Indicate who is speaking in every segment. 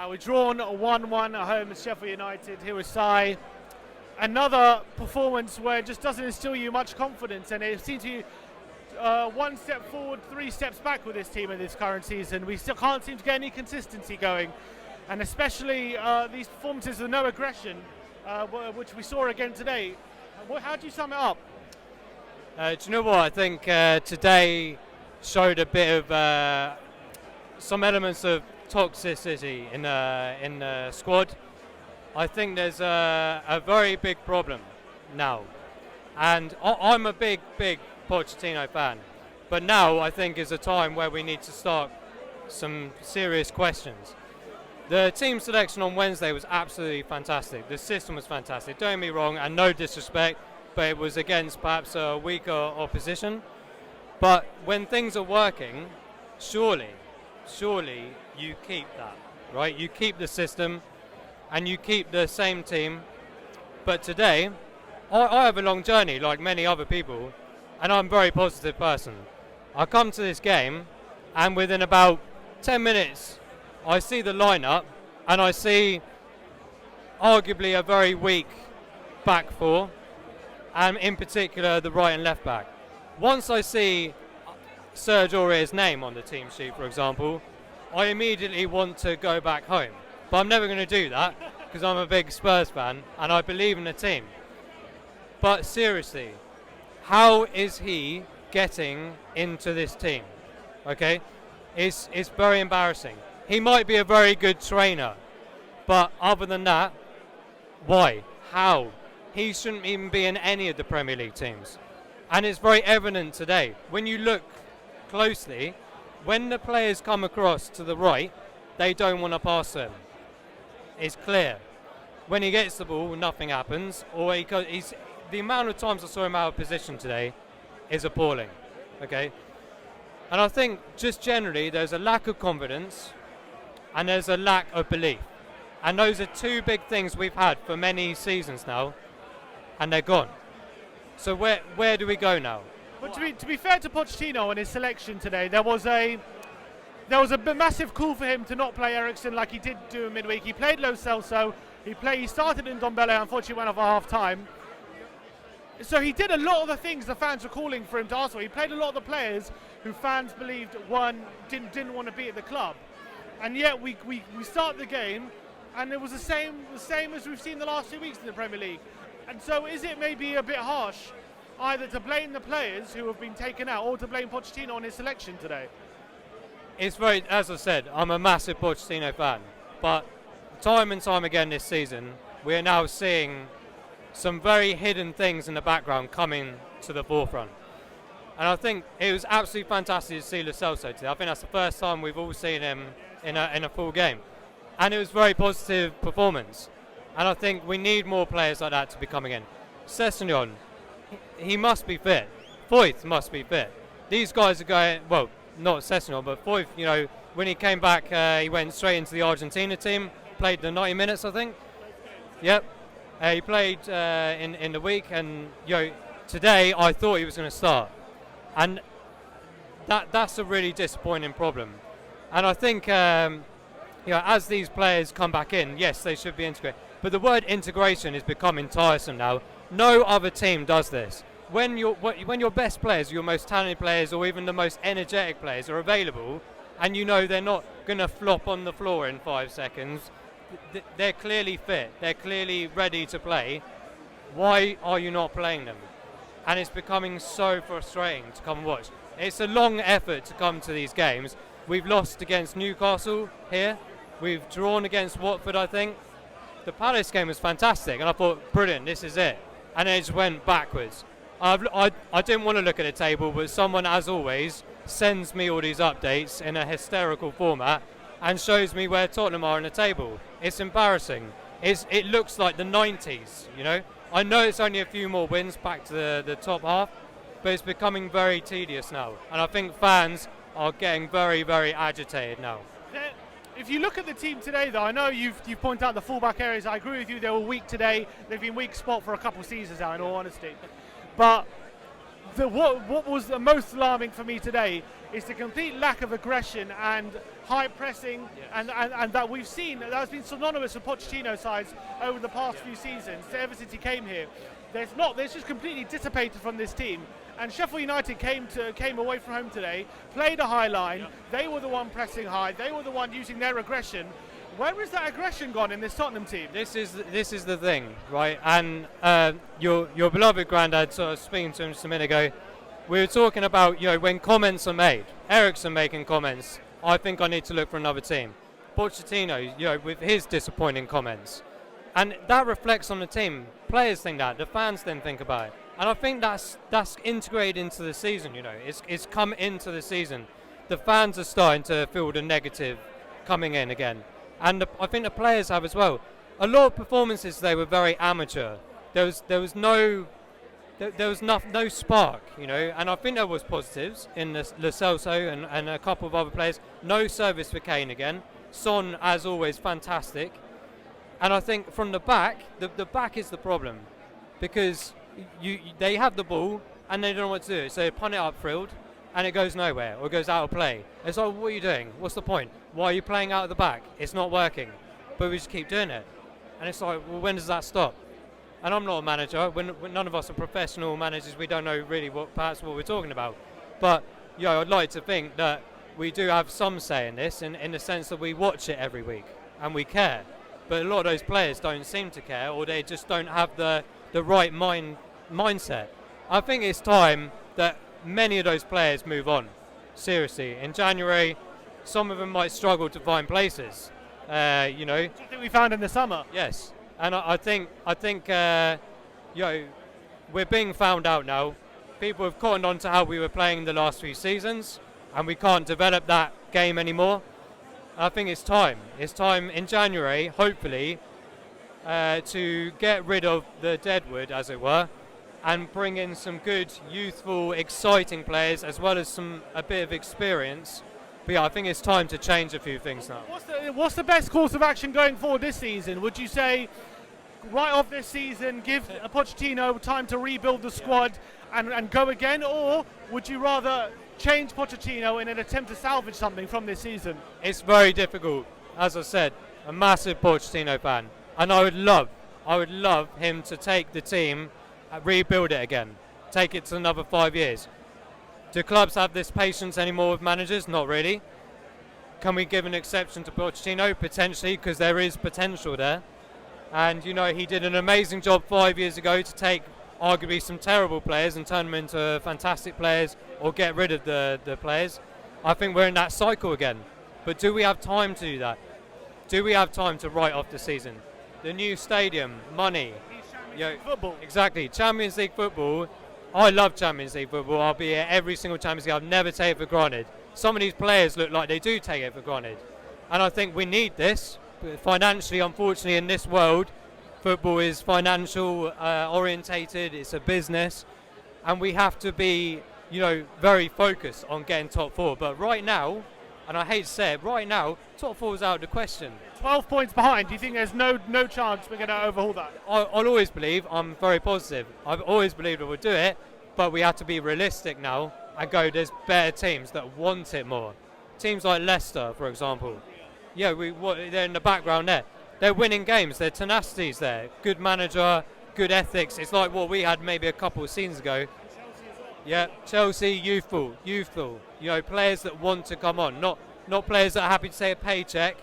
Speaker 1: We're drawn 1-1 at home with Sheffield United. Here with Sai. Another performance where it just doesn't instill you much confidence, and it seems to be one step forward, 3 steps back with this team in this current season. We still can't seem to get any consistency going, and especially these performances with no aggression, which we saw again today. How do you sum it up?
Speaker 2: Do you know what? I think today showed a bit of some elements of toxicity in the squad. I think there's a very big problem now, and I'm a big Pochettino fan, but now I think is a time where we need to start some serious questions. The team selection on Wednesday was absolutely fantastic. The system was fantastic. Don't get me wrong, and no disrespect, but it was against perhaps a weaker opposition. But when things are working, surely you keep that, right? You keep the system and you keep the same team. But today, I have a long journey like many other people, and I'm a very positive person. I come to this game and within about 10 minutes I see the lineup and I see arguably a very weak back four, and in particular the right and left back. Once I see Serge Aurier's name on the team sheet, for example, I immediately want to go back home. But I'm never going to do that because I'm a big Spurs fan and I believe in the team. But seriously, how is he getting into this team? Okay, it's very embarrassing. He might be a very good trainer, but other than that, why? How? He shouldn't even be in any of the Premier League teams. And it's very evident today. When you look closely, when the players come across to the right, they don't want to pass him. It's clear. When he gets the ball, nothing happens. Or the amount of times I saw him out of position today is appalling. Okay? And I think just generally there's a lack of confidence and there's a lack of belief. And those are 2 big things we've had for many seasons now, and they're gone. So where do we go now?
Speaker 1: But to be fair to Pochettino and his selection today, there was a massive call for him to not play Eriksen like he did do in midweek. He played Lo Celso. He started in Ndombele, unfortunately went off at half time. So he did a lot of the things the fans were calling for him to ask for. He played a lot of the players who fans believed didn't want to be at the club. And yet we start the game and it was the same as we've seen the last 2 weeks in the Premier League. And so is it maybe a bit harsh either to blame the players who have been taken out or to blame Pochettino on his selection today?
Speaker 2: It's very, as I said, I'm a massive Pochettino fan, but time and time again this season, we are now seeing some very hidden things in the background coming to the forefront. And I think it was absolutely fantastic to see Lo Celso today. I think that's the first time we've all seen him in a full game. And it was a very positive performance. And I think we need more players like that to be coming in. Sessegnon, he must be fit. Foyth must be fit. These guys are going, well, not Sessegnon, but Foyth, you know, when he came back, he went straight into the Argentina team, played the 90 minutes, I think. Yep. He played in the week, and today I thought he was going to start. And that's a really disappointing problem. And I think, as these players come back in, yes, they should be integrated. But the word integration is becoming tiresome now. No other team does this. When your best players, your most talented players, or even the most energetic players are available, and you know they're not going to flop on the floor in 5 seconds, they're clearly fit, they're clearly ready to play. Why are you not playing them? And it's becoming so frustrating to come and watch. It's a long effort to come to these games. We've lost against Newcastle here. We've drawn against Watford, I think. The Palace game was fantastic, and I thought, brilliant, this is it. And it just went backwards. I didn't want to look at the table, but someone, as always, sends me all these updates in a hysterical format and shows me where Tottenham are in the table. It's embarrassing. It looks like the 90s, you know. I know it's only a few more wins back to the top half, but it's becoming very tedious now. And I think fans are getting very, very agitated now.
Speaker 1: If you look at the team today, though, I know you've pointed out the fullback areas. I agree with you, they were weak today. They've been weak spot for a couple of seasons now, in all honesty. But what was the most alarming for me today is the complete lack of aggression and high pressing, and that we've seen that has been synonymous with Pochettino sides over the past few seasons, ever since he came here. There's just completely dissipated from this team. And Sheffield United came away from home today, played a high line. They were the one pressing high. They were the one using their aggression. Where is that aggression gone in this Tottenham team?
Speaker 2: This is the thing, right? And your beloved granddad, sort of speaking to him just a minute ago, we were talking about, when comments are made, Eriksen making comments, I think I need to look for another team. Pochettino, with his disappointing comments. And that reflects on the team. Players think that, the fans then think about it. And I think that's integrated into the season, It's come into the season. The fans are starting to feel the negative coming in again. And I think the players have as well. A lot of performances today were very amateur. There was no spark, And I think there was positives in Lo Celso and a couple of other players. No service for Kane again. Son, as always, fantastic. And I think from the back, the back is the problem, because they have the ball and they don't know what to do. So they punt it upfield and it goes nowhere or it goes out of play. It's like, what are you doing? What's the point? Why are you playing out of the back? It's not working. But we just keep doing it. And it's like, well, when does that stop? And I'm not a manager. When none of us are professional managers. We don't know really what we're talking about. But I'd like to think that we do have some say in this, in the sense that we watch it every week and we care. But a lot of those players don't seem to care, or they just don't have the right mindset. I think it's time that many of those players move on. Seriously, in January, some of them might struggle to find places.
Speaker 1: Do you think we found in the summer?
Speaker 2: Yes, and I think we're being found out now. People have cottoned on to how we were playing the last few seasons, and we can't develop that game anymore. I think it's time. It's time in January, hopefully, to get rid of the deadwood, as it were, and bring in some good, youthful, exciting players, as well as a bit of experience. But I think it's time to change a few things now.
Speaker 1: What's the best course of action going forward this season? Would you say, right off this season, give Pochettino time to rebuild the squad and go again, or would you rather change Pochettino in an attempt to salvage something from this season?
Speaker 2: It's very difficult. As I said, a massive Pochettino fan, and I would love him to take the team, rebuild it again, take it to another 5 years. Do clubs have this patience anymore with managers? Not really. Can we give an exception to Pochettino? Potentially, because there is potential there. And he did an amazing job 5 years ago to take arguably some terrible players and turn them into fantastic players, or get rid of the players. I think we're in that cycle again. But do we have time to do that? Do we have time to write off the season? The new stadium, money.
Speaker 1: Football.
Speaker 2: Exactly. Champions League football. I love Champions League football. I'll be here every single Champions League. I've never taken it for granted. Some of these players look like they do take it for granted. And I think we need this. Financially, unfortunately, in this world, football is financial orientated. It's a business. And we have to be, very focused on getting top four. But right now, and I hate to say it, right now, top four is out of the question.
Speaker 1: 12 points behind. Do you think there's no chance we're going to overhaul that?
Speaker 2: I'll always believe. I'm very positive. I've always believed we would do it, but we have to be realistic now and go, there's better teams that want it more. Teams like Leicester, for example. Yeah, they're in the background there. They're winning games. Their tenacity's there. Good manager, good ethics. It's like what we had maybe a couple of seasons ago. Yeah, Chelsea, youthful. Players that want to come on, not players that are happy to take a paycheck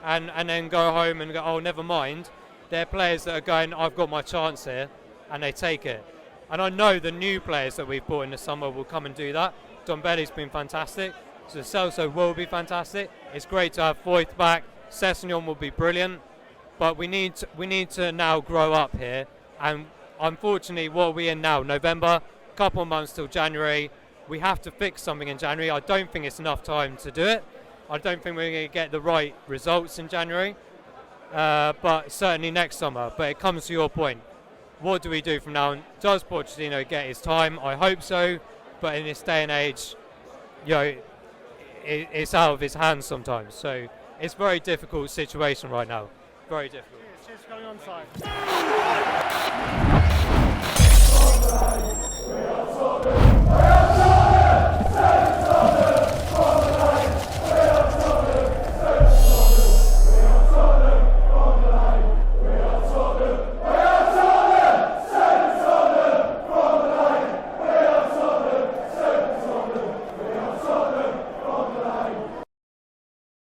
Speaker 2: and then go home and go, oh, never mind. They're players that are going, I've got my chance here, and they take it. And I know the new players that we've bought in the summer will come and do that. Dombele's been fantastic. So Celso will be fantastic. It's great to have Foyth back. Sessegnon will be brilliant. But we need to now grow up here. And unfortunately, what are we in now? November, couple of months till January. We have to fix something in January. I don't think it's enough time to do it. I don't think we're going to get the right results in January, but certainly next summer. But it comes to your point. What do we do from now on? Does Pochettino get his time? I hope so. But in this day and age, it's out of his hands sometimes. So it's a very difficult situation right now. Very difficult.
Speaker 1: Cheers, going on side.